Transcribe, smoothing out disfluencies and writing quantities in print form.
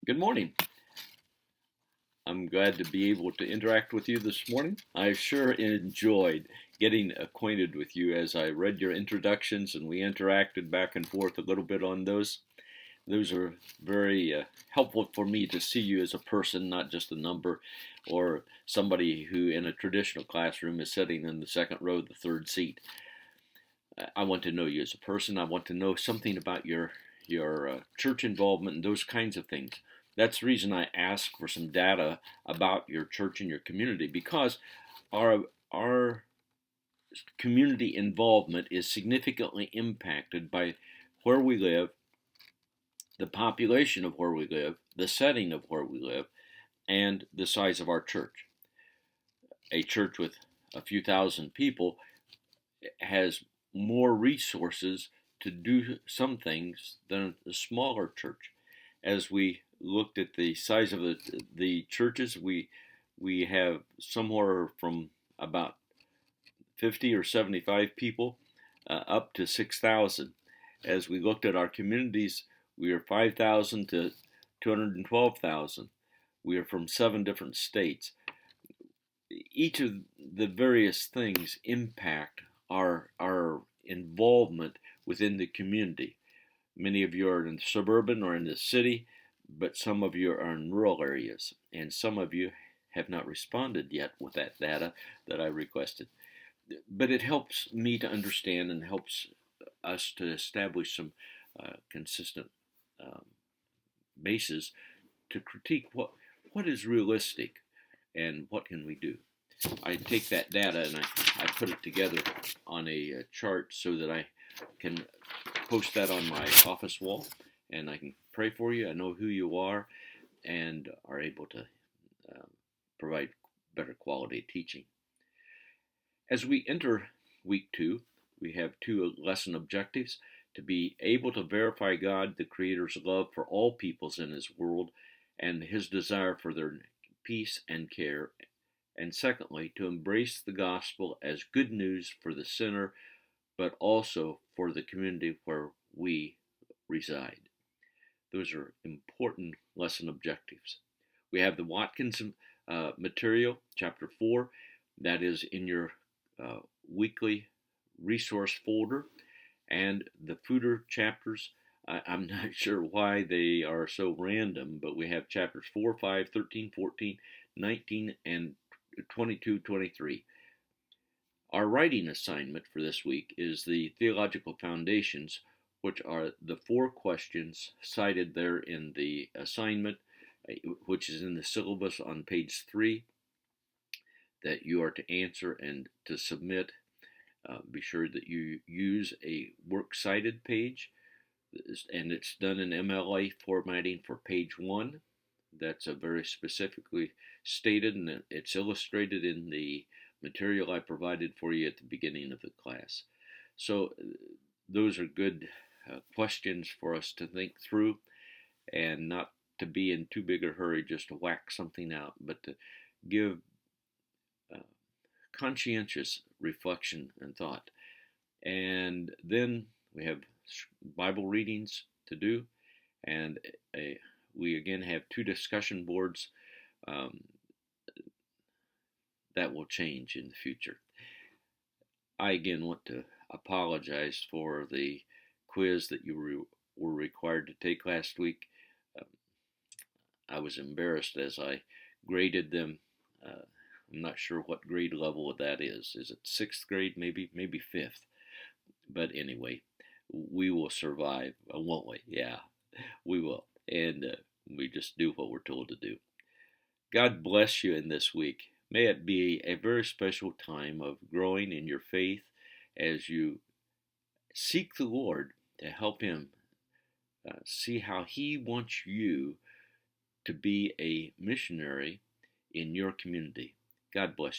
Good morning. I'm glad to be able to interact with you this morning. I sure enjoyed getting acquainted with you as I read your introductions and we interacted back and forth a little bit on those. Those are very helpful for me to see you as a person, not just a number or somebody who in a traditional classroom is sitting in the second row, the third seat. I want to know you as a person. I want to know something about your church involvement and those kinds of things. That's the reason I ask for some data about your church and your community, because our community involvement is significantly impacted by where we live, the population of where we live, the setting of where we live, and the size of our church. A church with a few thousand people has more resources to do some things than a smaller church. As we looked at the size of the churches, we have somewhere from about 50 or 75 people up to 6,000. As we looked at our communities, we are 5,000 to 212,000. We are from 7 different states. Each of the various things impact our involvement within the community. Many of you are in suburban or in the city, but some of you are in rural areas, and some of you have not responded yet with that data that I requested. But it helps me to understand and helps us to establish some consistent um, basis to critique what is realistic and what can we do. I take that data and I put it together on a chart so that I can post that on my office wall and I can pray for you. I know who you are and are able to um, provide better quality teaching. As we enter week 2, we have 2 lesson objectives: to be able to verify God, the Creator's love for all peoples in His world, and His desire for their peace and care, and secondly, to embrace the gospel as good news for the sinner, but also for the community where we reside. Those are important lesson objectives. We have the Watkins material, chapter 4, that is in your weekly resource folder, and the footer chapters. I'm not sure why they are so random, but we have chapters 4, 5, 13, 14, 19, and 22, 23. Our writing assignment for this week is the Theological Foundations, which are the 4 questions cited there in the assignment, which is in the syllabus on page 3, that you are to answer and to submit. Be sure that you use a works cited page, and it's done in MLA formatting for page 1. That's very specifically stated, and it's illustrated in the material I provided for you at the beginning of the class. So those are good questions for us to think through, and not to be in too big a hurry just to whack something out, but to give uh, conscientious reflection and thought. And then we have Bible readings to do, and we again have 2 discussion boards um, that will change in the future. I again want to apologize for the quiz that you were required to take last week. Um, I was embarrassed as I graded them. I'm not sure what grade level that is. Is it 6th grade? Maybe 5th. But anyway, we will survive, won't we? Yeah, we will. And we just do what we're told to do. God bless you in this week. May it be a very special time of growing in your faith as you seek the Lord to help Him see how He wants you to be a missionary in your community. God bless you.